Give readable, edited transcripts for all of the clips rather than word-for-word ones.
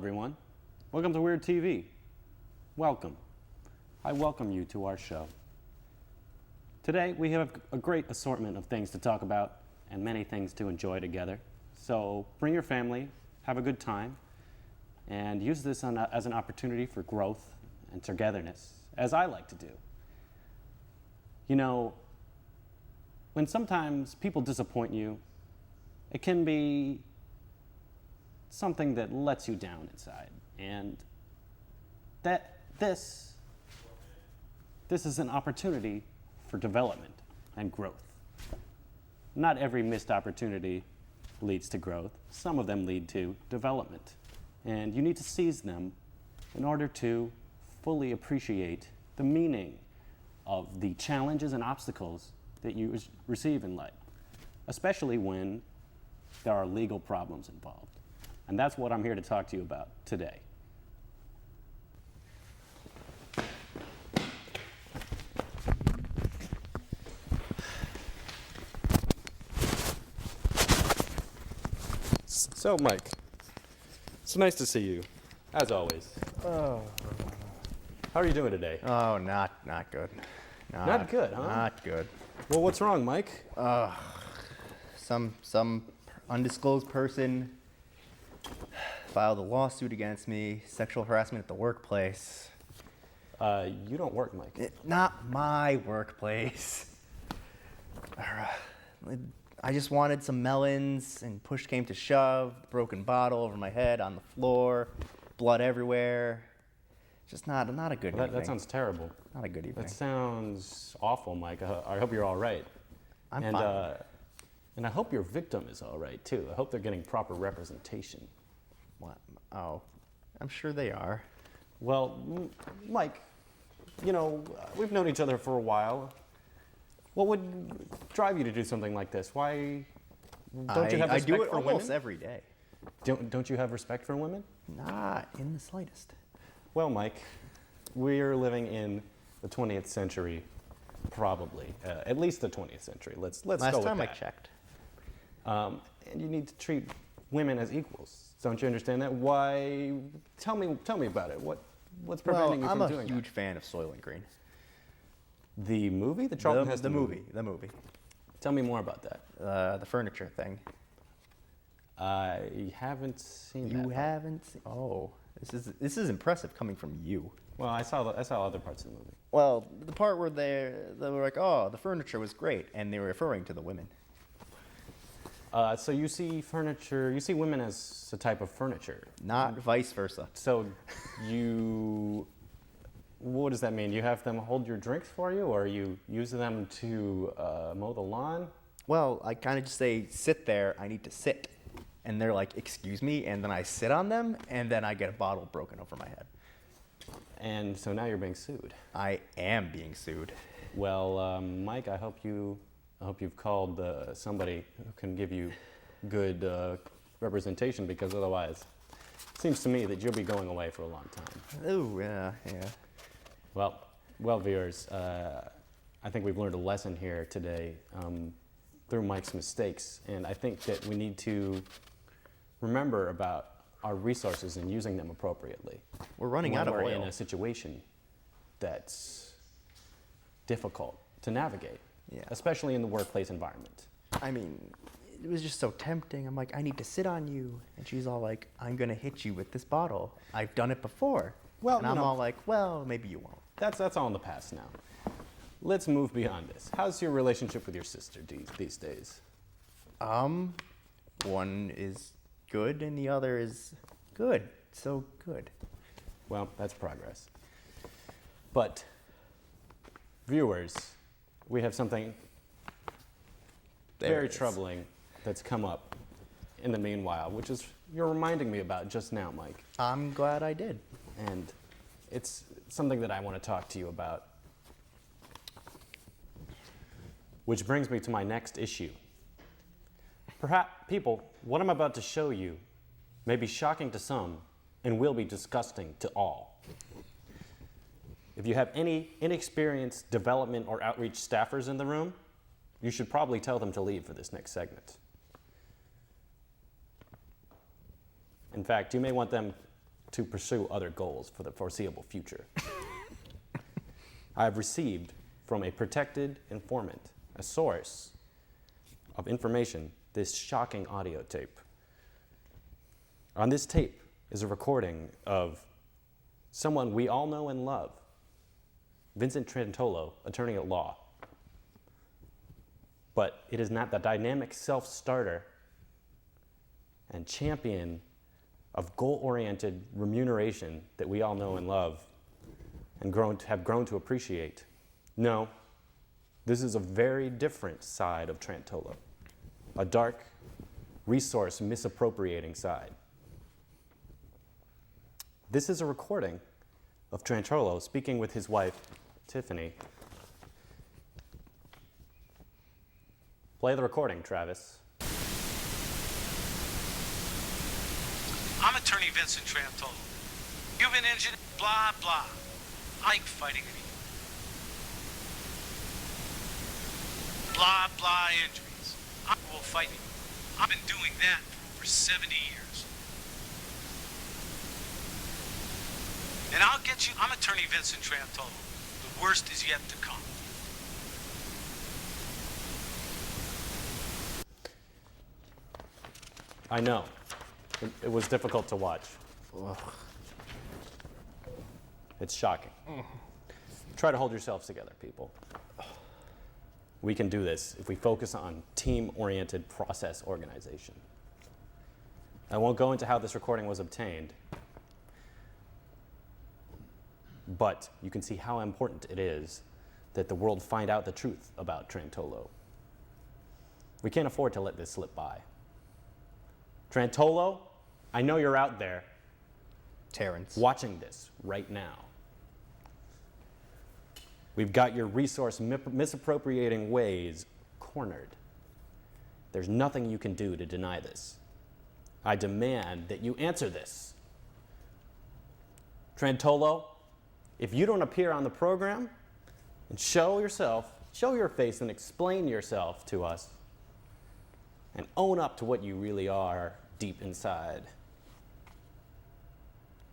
everyone. Welcome to Weird TV. Welcome. I welcome you to our show. Today, we have a great assortment of things to talk about and many things to enjoy together. So bring your family, have a good time, and use this as an opportunity for growth and togetherness, as I like to do. You know, when sometimes people disappoint you, it can be something that lets you down inside. And this is an opportunity for development and growth. Not every missed opportunity leads to growth. Some of them lead to development. And you need to seize them in order to fully appreciate the meaning of the challenges and obstacles that you receive in life, especially when there are legal problems involved. And that's what I'm here to talk to you about today. So, Mike, it's nice to see you, as always. Oh. How are you doing today? Oh, not good. Not good, huh? Not good. Well, what's wrong, Mike? Some undisclosed person filed a lawsuit against me, sexual harassment at the workplace. You don't work, Mike. Not my workplace. I just wanted some melons, and push came to shove, broken bottle over my head on the floor, blood everywhere. Just not a good evening. That sounds terrible. Not a good evening. That sounds awful, Mike. I hope you're all right. I'm fine. And I hope your victim is all right, too. I hope they're getting proper representation. What? Oh, I'm sure they are. Well, Mike, you know, we've known each other for a while. What would drive you to do something like this? Why don't you have respect for women? I do it almost every day. Don't you have respect for women? Not in the slightest. Well, Mike, we're living in the 20th century, probably. At least the 20th century. Let's go with that. Last time I checked. And you need to treat women as equals. Don't you understand that? Why? Tell me about it. What's preventing you from doing that? I'm a huge fan of Soylent Green. The movie? The Charlton Heston movie. The movie. Tell me more about that. The furniture thing. I haven't seen that. You haven't seen? Oh, this is impressive coming from you. Well, I saw other parts of the movie. Well, the part where they were like, oh, the furniture was great, and they were referring to the women. So you see women as a type of furniture. Not vice versa. So what does that mean? You have them hold your drinks for you, or you use them to mow the lawn? Well, I kind of just say, sit there, I need to sit. And they're like, excuse me, and then I sit on them, and then I get a bottle broken over my head. And so now you're being sued. I am being sued. Well, Mike, I hope you've called somebody who can give you good representation, because otherwise, it seems to me that you'll be going away for a long time. Oh, yeah. Well, viewers, I think we've learned a lesson here today through Mike's mistakes, and I think that we need to remember about our resources and using them appropriately. We're running out of oil. When we're in a situation that's difficult to navigate, especially in the workplace environment. I mean, it was just so tempting. I'm like, I need to sit on you. And she's all like, I'm going to hit you with this bottle. I've done it before. Well, and I'm all like, well, maybe you won't. That's all in the past now. Let's move beyond this. How's your relationship with your sister these days? One is good and the other is good. So good. Well, that's progress. But, viewers, we have something very troubling that's come up in the meanwhile, which is you're reminding me about just now, Mike. I'm glad I did. And it's something that I want to talk to you about. Which brings me to my next issue. Perhaps, people, what I'm about to show you may be shocking to some and will be disgusting to all. If you have any inexperienced development or outreach staffers in the room, you should probably tell them to leave for this next segment. In fact, you may want them to pursue other goals for the foreseeable future. I have received from a protected informant, a source of information, this shocking audio tape. On this tape is a recording of someone we all know and love, Vincent Trantolo, attorney at law. But it is not the dynamic self-starter and champion of goal-oriented remuneration that we all know and love and have grown to appreciate. No, this is a very different side of Trantolo, a dark, resource misappropriating side. This is a recording of Trantolo speaking with his wife, Tiffany. Play the recording, Travis. I'm attorney Vincent Trantolo. You've been injured, blah, blah. I ain't fighting anything. Blah, blah injuries. I will fight you. I've been doing that for over 70 years. And I'll get you, I'm attorney Vincent Trantolo. The worst is yet to come. I know. It was difficult to watch. Ugh. It's shocking. Try to hold yourselves together, people. We can do this if we focus on team-oriented process organization. I won't go into how this recording was obtained, but you can see how important it is that the world find out the truth about Trantolo. We can't afford to let this slip by. Trantolo, I know you're out there Terrence. watching this right now. We've got your resource misappropriating ways cornered. There's nothing you can do to deny this. I demand that you answer this. Trantolo, if you don't appear on the program and show your face and explain yourself to us and own up to what you really are deep inside,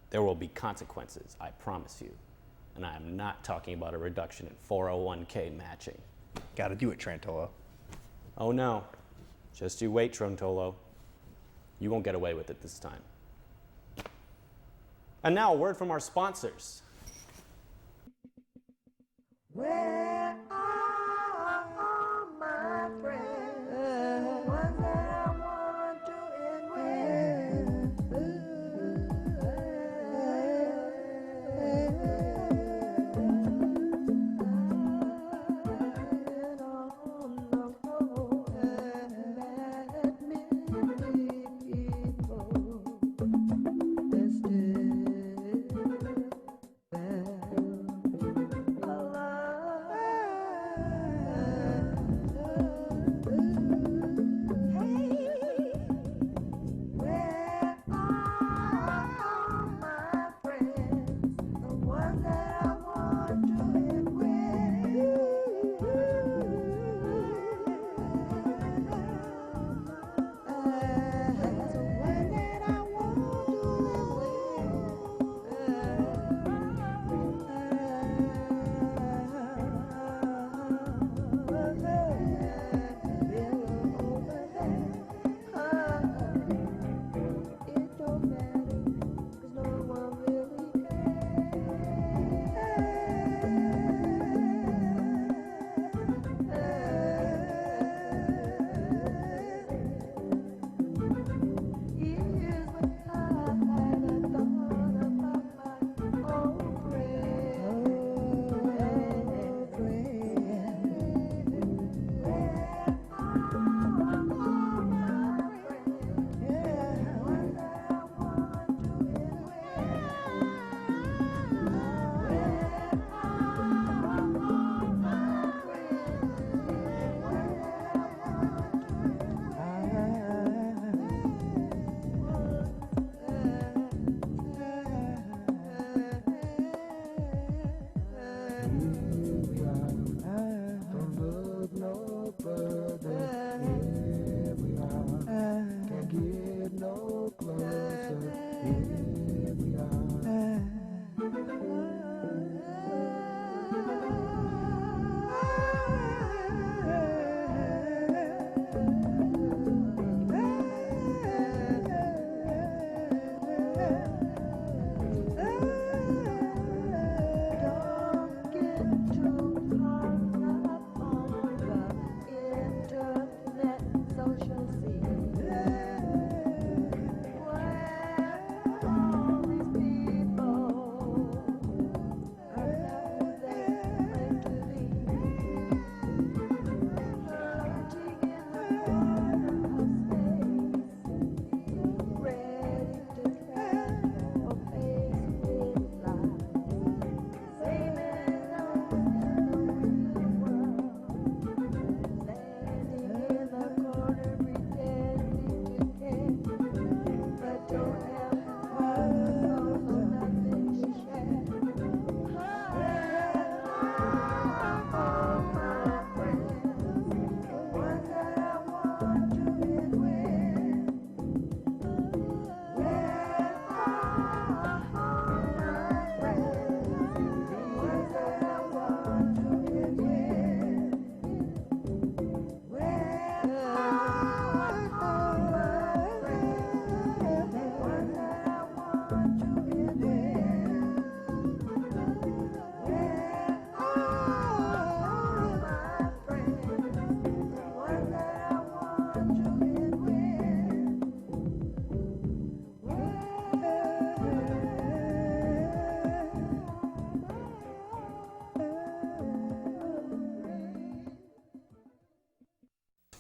there will be consequences, I promise you. And I am not talking about a reduction in 401k matching. Gotta do it, Trantolo. Oh no, just you wait, Trantolo. You won't get away with it this time. And now a word from our sponsors. Where are all my friends? The ones that I want to end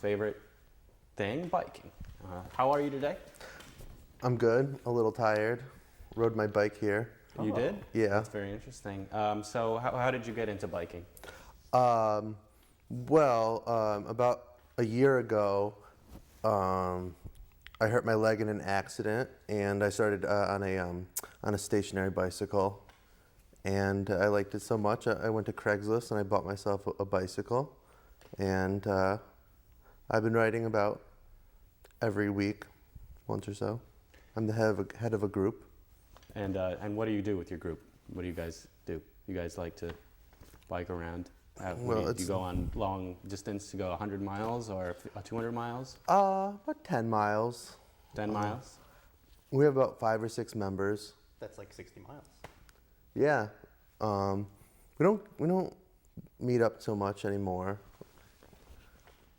favorite thing, biking. How are you today? I'm good, a little tired. Rode my bike here. You did? Yeah. That's very interesting. So how did you get into biking? About a year ago, I hurt my leg in an accident, and I started on a stationary bicycle. And I liked it so much, I went to Craigslist and I bought myself a bicycle. And I've been riding about every week, once or so. I'm the head of a group. And what do you do with your group? What do you guys do? You guys like to bike around? Do you go on long distance to go 100 miles or 200 miles? About 10 miles. 10 miles? We have about 5 or 6 members. That's like 60 miles. Yeah. We don't meet up so much anymore.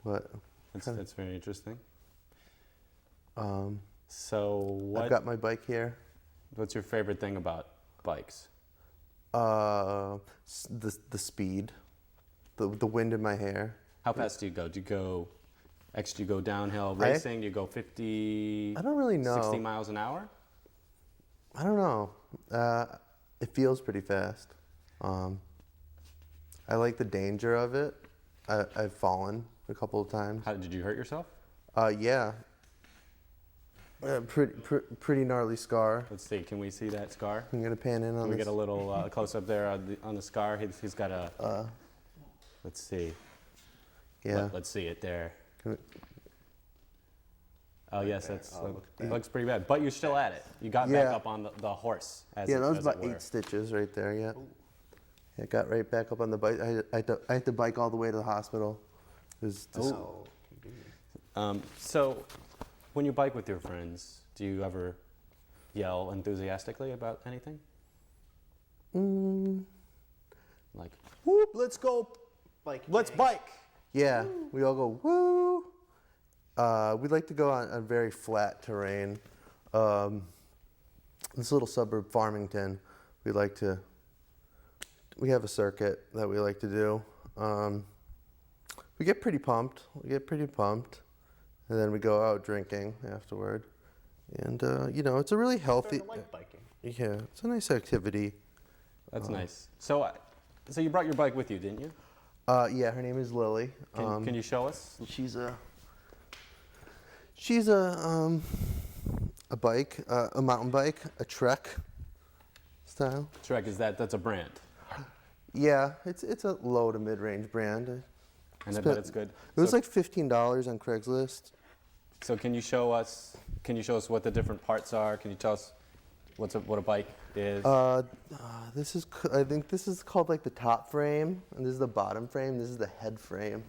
But That's very interesting. I've So got my bike here. what's your favorite thing about bikes? The speed, the wind in my hair. How fast do you go? Do you go downhill racing? Do you go 50, I don't really know. 60 miles an hour? I don't know. It feels pretty fast. I like the danger of it. I've fallen a couple of times. How did you hurt yourself? Yeah. Pretty gnarly scar. Let's see. Can we see that scar? I'm gonna pan in on Can we this. get a little close up there on the scar? He's got a. Let's see. Yeah. Let's see it there. Can we- Oh yes, it looks pretty bad. But you're still at it. You got back Yeah. up on the horse. That that was about 8 stitches right there. Yeah. I got right back up on the bike. I had to bike all the way to the hospital. It was just, So, when you bike with your friends, do you ever yell enthusiastically about anything? Like, whoop, let's go. Let's bike. Yeah, we all go, woo. We like to go on very flat terrain. This little suburb, Farmington, we have a circuit that we like to do. We get pretty pumped. And then we go out drinking afterward. And, it's a really healthy. I like biking. Yeah, it's a nice activity. that's nice. So you brought your bike with you, didn't you? Yeah, her name is Lily. Can you show us? She's a bike, a mountain bike, a Trek style. Trek, that's a brand. Yeah, it's a low to mid-range brand. And I bet it's good. It was like $15 on Craigslist. So can you show us what the different parts are? Can you tell us what a bike is? I think this is called like the top frame, and this is the bottom frame. This is the head frame,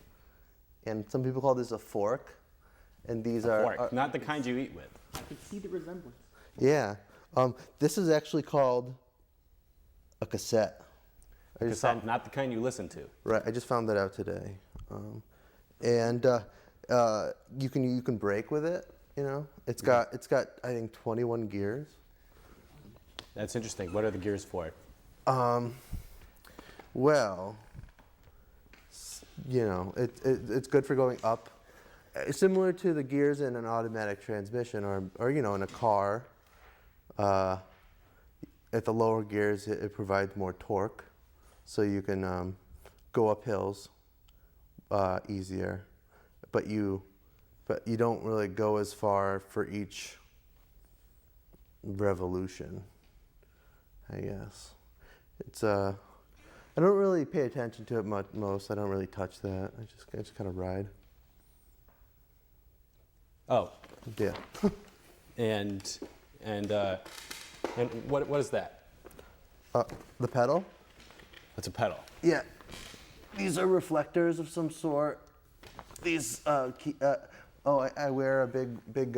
and some people call this a fork. And these Fork, not the kind you eat with. I could see the resemblance. Yeah, this is actually called a cassette. Not the kind you listen to. Right, I just found that out today, and you can brake with it. It's got I think 21 gears. That's interesting. What are the gears for? It's good for going up. Similar to the gears in an automatic transmission, or in a car. At the lower gears, it provides more torque, so you can go up hills easier. But you don't really go as far for each revolution, I guess. It's I don't really pay attention to it most. I don't really touch that. I just kind of ride. Oh, Yeah. and what is that? The pedal? It's a pedal. Yeah. These are reflectors of some sort. These, I wear a big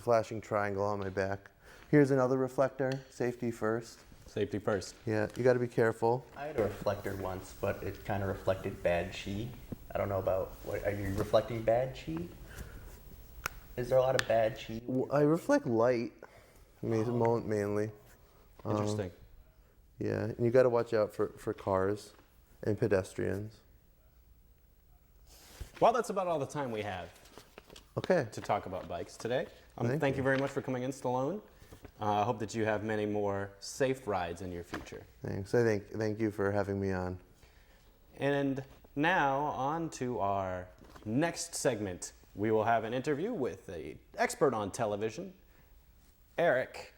flashing triangle on my back. Here's another reflector. Safety first. Safety first. Yeah, you got to be careful. I had a reflector once, but it kind of reflected bad chi. I don't know about, are you reflecting bad chi? Is there a lot of bad chi? I reflect light, mainly. Interesting. Yeah, and you got to watch out for cars and pedestrians. Well, that's about all the time we have Okay. to talk about bikes today. Thank Thank you. you very much for coming in, Stallone. I hope that you have many more safe rides in your future. Thanks. Thank you for having me on. And now on to our next segment. We will have an interview with an expert on television, Eric.